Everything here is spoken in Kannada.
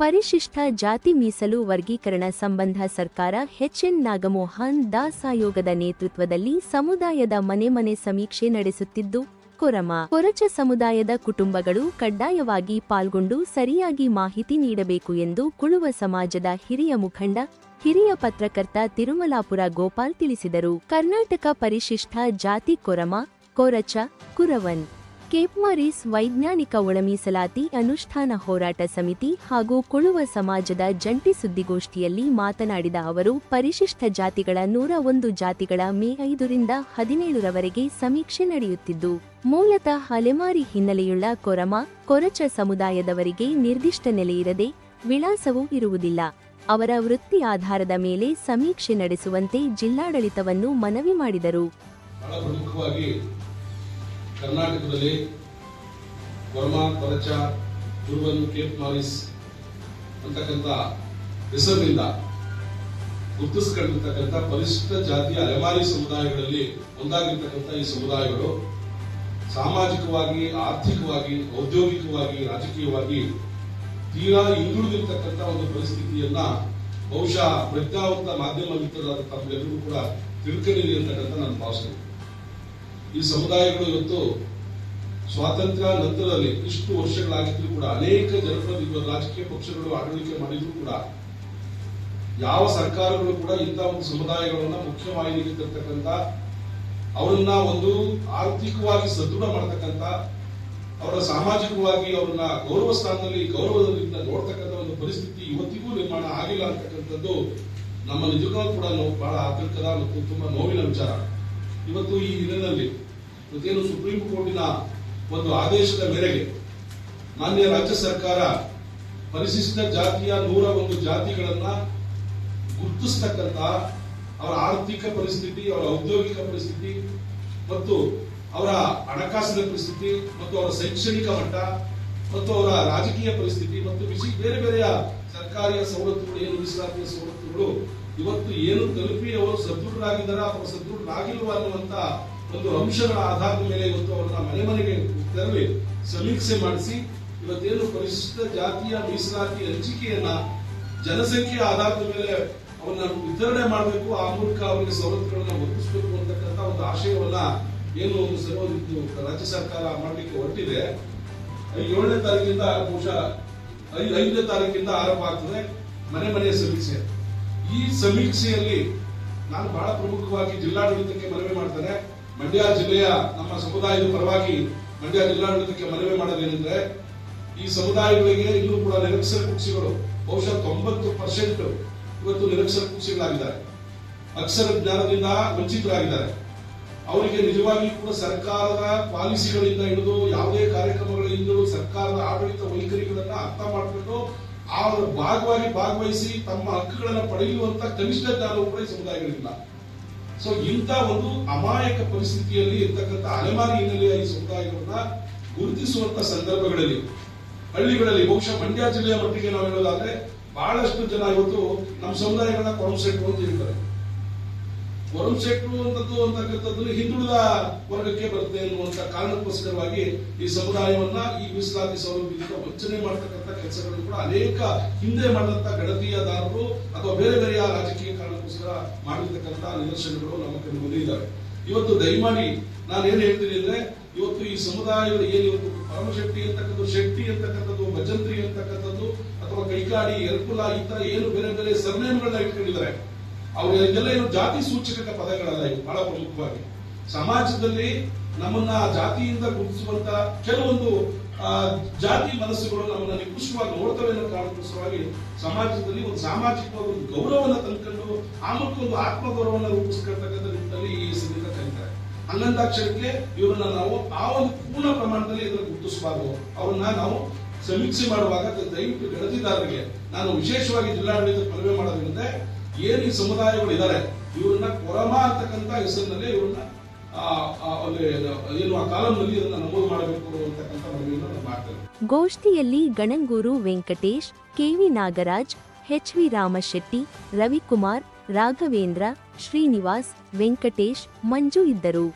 ಪರಿಶಿಷ್ಟ ಜಾತಿ ಮೀಸಲು ವರ್ಗೀಕರಣ ಸಂಬಂಧ ಸರ್ಕಾರ ಎಚ್.ಎನ್. ನಾಗಮೋಹನ್ ದಾಸ್ ಆಯೋಗದ ನೇತೃತ್ವದಲ್ಲಿ ಸಮುದಾಯದ ಮನೆ ಸಮೀಕ್ಷೆ ನಡೆಸುತ್ತಿದ್ದು, ಕೊರಚ ಸಮುದಾಯದ ಕುಟುಂಬಗಳು ಕಡ್ಡಾಯವಾಗಿ ಪಾಲ್ಗೊಂಡು ಸರಿಯಾಗಿ ಮಾಹಿತಿ ನೀಡಬೇಕು ಎಂದು ಕುಳುವ ಸಮಾಜದ ಹಿರಿಯ ಮುಖಂಡ, ಹಿರಿಯ ಪತ್ರಕರ್ತ ತಿರುಮಲಾಪುರ ಗೋಪಾಲ್ ತಿಳಿಸಿದರು. ಕರ್ನಾಟಕ ಪರಿಶಿಷ್ಟ ಜಾತಿ ಕೊರಚ, ಕುರವನ್, ಕೇಪ್ಮಾರಿಸ್ ವೈಜ್ಞಾನಿಕ ಒಳಮೀಸಲಾತಿ ಅನುಷ್ಠಾನ ಹೋರಾಟ ಸಮಿತಿ ಹಾಗೂ ಕುಳುವ ಸಮಾಜದ ಜಂಟಿ ಸುದ್ದಿಗೋಷ್ಠಿಯಲ್ಲಿ ಮಾತನಾಡಿದ ಅವರು, ಪರಿಶಿಷ್ಟ ಜಾತಿಗಳ 101 ಜಾತಿಗಳ ಮೇ 5 ರಿಂದ 17 ರವರೆಗೆ ಸಮೀಕ್ಷೆ ನಡೆಯುತ್ತಿದ್ದು, ಮೂಲತಃ ಅಲೆಮಾರಿ ಹಿನ್ನೆಲೆಯುಳ್ಳ ಕೊರಚ ಸಮುದಾಯದವರಿಗೆ ನಿರ್ದಿಷ್ಟ ನೆಲೆಯಿರದೆ ವಿಳಾಸವೂ ಇರುವುದಿಲ್ಲ. ಅವರ ವೃತ್ತಿ ಆಧಾರದ ಮೇಲೆ ಸಮೀಕ್ಷೆ ನಡೆಸುವಂತೆ ಜಿಲ್ಲಾಡಳಿತವನ್ನು ಮನವಿ ಮಾಡಿದರು. ಕರ್ನಾಟಕದಲ್ಲಿ ಕೊರಚ, ಕುರುವನ್, ಕೇಪ್ಮಾರಿಸ್ ಅಂತಕ್ಕಂಥ ಹೆಸರಿನಿಂದ ಗುರುತಿಸಿಕೊಂಡಿರ್ತಕ್ಕಂಥ ಪರಿಶಿಷ್ಟ ಜಾತಿಯ ಅಲೆಮಾರಿ ಸಮುದಾಯಗಳಲ್ಲಿ ಒಂದಾಗಿರ್ತಕ್ಕಂಥ ಈ ಸಮುದಾಯಗಳು ಸಾಮಾಜಿಕವಾಗಿ, ಆರ್ಥಿಕವಾಗಿ, ಔದ್ಯೋಗಿಕವಾಗಿ, ರಾಜಕೀಯವಾಗಿ ತೀರಾ ಹಿಂದುಳಿದಿರ್ತಕ್ಕಂಥ ಒಂದು ಪರಿಸ್ಥಿತಿಯನ್ನ ಬಹುಶಃ ಪ್ರಜ್ಞಾವಂತ ಮಾಧ್ಯಮ ಮಿತ್ರರಾದ ತಮ್ಮೆಲ್ಲರೂ ಕೂಡ ತಿಳ್ಕೊಂಡಿರಿ ಅಂತಕ್ಕಂಥ ನನ್ನ ಭಾಷೆ. ಈ ಸಮುದಾಯಗಳು ಇವತ್ತು ಸ್ವಾತಂತ್ರ್ಯ ನಂತರದಲ್ಲಿ ಇಷ್ಟು ವರ್ಷಗಳಾಗಿದ್ರು ಕೂಡ ಅನೇಕ ಜನಪ್ರತಿನಿಧಿಗಳು, ರಾಜಕೀಯ ಪಕ್ಷಗಳು ಆಡಳಿಕೆ ಮಾಡಿದ್ರು ಕೂಡ ಯಾವ ಸರ್ಕಾರಗಳು ಕೂಡ ಇಂಥ ಒಂದು ಸಮುದಾಯಗಳನ್ನ ಮುಖ್ಯವಾಹಿನಿಗೆ ತರ್ತಕ್ಕಂಥ, ಅವರನ್ನ ಒಂದು ಆರ್ಥಿಕವಾಗಿ ಸದೃಢ ಮಾಡತಕ್ಕಂಥ, ಅವರ ಸಾಮಾಜಿಕವಾಗಿ ಅವರನ್ನ ಗೌರವ ಸ್ಥಾನದಲ್ಲಿ ಗೌರವದಿಂದ ನೋಡ್ತಕ್ಕಂಥ ಒಂದು ಪರಿಸ್ಥಿತಿ ಇವತ್ತಿಗೂ ನಿರ್ಮಾಣ ಆಗಿಲ್ಲ ಅಂತಕ್ಕಂಥದ್ದು ನಮ್ಮ ನಿಜಕ್ಕೂ ಕೂಡ ಬಹಳ ಆತಂಕದ ಮತ್ತು ತುಂಬಾ ನೋವಿನ ವಿಚಾರ. ಇವತ್ತು ಈ ದಿನದಲ್ಲಿ ಇವತ್ತೇನು ಸುಪ್ರೀಂ ಕೋರ್ಟಿನ ಒಂದು ಆದೇಶದ ಮೇರೆಗೆ ಮಾನ್ಯ ರಾಜ್ಯ ಸರ್ಕಾರ ಪರಿಶಿಷ್ಟ ಜಾತಿಯ 101 ಜಾತಿಗಳನ್ನ ಗುರುತಿಸ್ತಕ್ಕಂಥ ಅವರ ಆರ್ಥಿಕ ಪರಿಸ್ಥಿತಿ, ಅವರ ಔದ್ಯೋಗಿಕ ಪರಿಸ್ಥಿತಿ ಮತ್ತು ಅವರ ಹಣಕಾಸಿನ ಪರಿಸ್ಥಿತಿ ಮತ್ತು ಅವರ ಶೈಕ್ಷಣಿಕ ಮಟ್ಟ ಮತ್ತು ಅವರ ರಾಜಕೀಯ ಪರಿಸ್ಥಿತಿ ಮತ್ತು ಬೇರೆ ಬೇರೆಯ ಸರ್ಕಾರಿಯ ಸವಲತ್ತುಗಳು, ಏನು ಮೀಸಲಾತಿಯ ಸವಲತ್ತುಗಳು ಇವತ್ತು ಏನು ತಲುಪಿ ಅವರು ಸದೃಢರಾಗಿದ್ದಾರೆ ಅಥವಾ ಸದೃಢರಾಗಿಲ್ವ ಅನ್ನುವಂತ ಒಂದು ಅಂಶಗಳ ಆಧಾರದ ಮೇಲೆ ಇವತ್ತು ಅವರನ್ನ ಮನೆಗೆ ತೆರಳಿ ಸಮೀಕ್ಷೆ ಮಾಡಿಸಿ ಇವತ್ತೇನು ಪರಿಶಿಷ್ಟ ಜಾತಿಯ ಮೀಸಲಾತಿ ಹಂಚಿಕೆಯನ್ನ ಜನಸಂಖ್ಯೆಯ ಆಧಾರದ ಮೇಲೆ ಅವನ್ನ ವಿತರಣೆ ಮಾಡಬೇಕು, ಆ ಮೂಲಕ ಅವರಿಗೆ ಸವಲತ್ತುಗಳನ್ನ ಒದಗಿಸಬೇಕು ಅಂತಕ್ಕಂಥ ಒಂದು ಆಶಯವನ್ನ ಏನು ಒಂದು ರಾಜ್ಯ ಸರ್ಕಾರ ಮಾಡಲಿಕ್ಕೆ ಹೊರಟಿದೆ. 7ನೇ ತಾರೀಕಿಂದ ಬಹುಶಃ 5ನೇ ತಾರೀಕಿಂದ ಆರಂಭ ಆಗ್ತದೆ ಮನೆ ಸಮೀಕ್ಷೆ. ಈ ಸಮೀಕ್ಷೆಯಲ್ಲಿ ನಾನು ಬಹಳ ಪ್ರಮುಖವಾಗಿ ಜಿಲ್ಲಾಡಳಿತಕ್ಕೆ ಮನವಿ ಮಾಡ್ತೇನೆ. ಮಂಡ್ಯ ಜಿಲ್ಲೆಯ ನಮ್ಮ ಸಮುದಾಯದ ಪರವಾಗಿ ಮಂಡ್ಯ ಜಿಲ್ಲಾಡಳಿತಕ್ಕೆ ಮನವಿ ಮಾಡೋದೇನೆಂದ್ರೆ, ಈ ಸಮುದಾಯಗಳಿಗೆ ಇನ್ನೂ ಕೂಡ ನಿರಕ್ಷರ ಕುಕ್ಷಿಗಳು ಬಹುಶಃ 90% ಇವತ್ತು ನಿರಕ್ಷರ ಕುಕ್ಷಿಗಳಾಗಿದ್ದಾರೆ, ಅಕ್ಷರ ಜ್ಞಾನದಿಂದ ವಂಚಿತರಾಗಿದ್ದಾರೆ. ಅವರಿಗೆ ನಿಜವಾಗಿ ಕೂಡ ಸರ್ಕಾರದ ಪಾಲಿಸಿಗಳಿಂದ ಹಿಡಿದು ಯಾವುದೇ ಕಾರ್ಯಕ್ರಮಗಳಿಂದ ಸರ್ಕಾರದ ಆಡಳಿತ ವೈಖರಿಗಳನ್ನ ಅರ್ಥ ಮಾಡಿಕೊಂಡು ಅವರು ಭಾಗವಹಿಸಿ ತಮ್ಮ ಹಕ್ಕುಗಳನ್ನು ಪಡೆಯುವಂತ ಕನಿಷ್ಠ ಜ್ಞಾನವೂ ಕೂಡ ಈ ಸಮುದಾಯಗಳಿಲ್ಲ. ಸೊ ಇಂಥ ಒಂದು ಅಮಾಯಕ ಪರಿಸ್ಥಿತಿಯಲ್ಲಿ ಇರ್ತಕ್ಕಂಥ ಅಲೆಮಾರಿ ಹಿನ್ನೆಲೆಯ ಈ ಸಮುದಾಯಗಳನ್ನ ಗುರುತಿಸುವಂತ ಸಂದರ್ಭಗಳಲ್ಲಿ ಹಳ್ಳಿಗಳಲ್ಲಿ ಬಹುಶಃ ಮಂಡ್ಯ ಜಿಲ್ಲೆಯ ಮಟ್ಟಿಗೆ ನಾವು ಹೇಳೋದಾದ್ರೆ ಬಹಳಷ್ಟು ಜನ ಇವತ್ತು ನಮ್ಮ ಸಮುದಾಯಗಳನ್ನ ಕೊರಂಶೆಟ್ರು ಅಂತ ಹೇಳ್ತಾರೆ. ಕೊರಂಶೆಟ್ರು ಅಂತಕ್ಕಂಥದ್ದು ಹಿಂದುಳಿದ ವರ್ಗಕ್ಕೆ ಬರುತ್ತೆ ಎನ್ನುವಂತ ಕಾರಣಕ್ಕೋಸ್ಕರವಾಗಿ ಈ ಸಮುದಾಯವನ್ನ ಈ ಮೀಸಲಾತಿ ಸೌಲಭ್ಯದಿಂದ ವಂಚನೆ ಮಾಡತಕ್ಕಂಥ ಕೆಲಸಗಳನ್ನು ಕೂಡ ಅನೇಕ ಹಿಂದೆ ಮಾಡಿದಂತ ಗಣತೀಯದಾರರು ಅಥವಾ ಬೇರೆ ಬೇರೆಯ ರಾಜಕೀಯ ಕಾರಣಕ್ಕೋಸ್ಕರ ಮಾಡಿರ್ತಕ್ಕಂಥ ನಿದರ್ಶನಗಳು ನಮ್ಮ ಕಡೆ ಬಂದಿದ್ದಾವೆ. ಇವತ್ತು ದಯಮಾಡಿ ನಾನು ಏನ್ ಹೇಳ್ತೀನಿ ಅಂದ್ರೆ, ಇವತ್ತು ಈ ಸಮುದಾಯಗಳು ಏನು ಇವತ್ತು ಪರಮಶೆಟ್ಟಿ ಅಂತಕ್ಕಂಥದ್ದು, ಶೆಟ್ಟಿ ಅಂತಕ್ಕಂಥದ್ದು, ಭಜಂತ್ರಿ ಅಂತಕ್ಕಂಥದ್ದು ಅಥವಾ ಕೈಕಾಡಿ, ಎರ್ಕುಲ ಈ ತರ ಏನು ಬೇರೆ ಬೇರೆ ಸರ್ನೇಮ್ಗಳನ್ನ ಇಟ್ಕೊಂಡಿದ್ದಾರೆ, ಅವರಿಗೆಲ್ಲ ಏನು ಜಾತಿ ಸೂಚಕ ಪದಗಳಲ್ಲ. ಇವು ಬಹಳ ಪ್ರಮುಖವಾಗಿ ಸಮಾಜದಲ್ಲಿ ನಮ್ಮನ್ನ ಜಾತಿಯಿಂದ ಗುರುತಿಸುವಂತ ಕೆಲವೊಂದು ಜಾತಿ ಮನಸ್ಸುಗಳು ನಮ್ಮನ್ನ ನಿಕೃಷ್ಟವಾಗಿ ನೋಡ್ತವೆ ಅನ್ನೋ ಕಾರಣಕ್ಕೋಸ್ಕರವಾಗಿ ಸಮಾಜದಲ್ಲಿ ಒಂದು ಸಾಮಾಜಿಕವಾಗಿ ಒಂದು ಗೌರವವನ್ನು ತಂದ್ಕೊಂಡು ಆ ಮೂಲಕ ಒಂದು ಆತ್ಮಗೌರವವನ್ನು ರೂಪಿಸ್ಕೊಳ್ತಕ್ಕಂಥ ನಿಟ್ಟಿನಲ್ಲಿ ಈ ಸಂಗೀತ ಕರೀತಾರೆ. ಹಂಗಂದಾಕ್ಷರಕ್ಕೆ ಇವರನ್ನ ನಾವು ಆ ಒಂದು ಪೂರ್ಣ ಪ್ರಮಾಣದಲ್ಲಿ ಇದನ್ನು ಗುರುತಿಸಬಾರದು. ಅವ್ರನ್ನ ನಾವು ಸಮೀಕ್ಷೆ ಮಾಡುವಾಗ ದಯವಿಟ್ಟು ಗಣತಿದಾರರಿಗೆ ನಾನು ವಿಶೇಷವಾಗಿ ಜಿಲ್ಲಾಡಳಿತ ಮನವಿ ಮಾಡೋದ್ರಿಂದ, ಏನು ಈ ಸಮುದಾಯಗಳು ಇದ್ದಾರೆ ಇವರನ್ನ ಕೊರಮ ಅಂತಕ್ಕಂಥ ಹೆಸರಿನಲ್ಲಿ ಇವರನ್ನ ಏನು ಆ ಕಾಲಂನಲ್ಲಿ ಇದನ್ನ ನಮೂದು ಮಾಡಬೇಕು ಅಂತಕ್ಕಂಥ ಮನವಿಯನ್ನು ನಾನು ಮಾಡ್ತೇನೆ. ಗೋಷ್ಠಿಯಲ್ಲಿ ಗಣಂಗೂರು ವೆಂಕಟೇಶ್, ಕೆವಿ ನಾಗರಾಜ್, ಎಚ್.ವಿ. ರಾಮಶೆಟ್ಟಿ, ರವಿಕುಮಾರ್, ರಾಘವೇಂದ್ರ, ಶ್ರೀನಿವಾಸ್, ವೆಂಕಟೇಶ್, ಮಂಜು ಇದ್ದರು.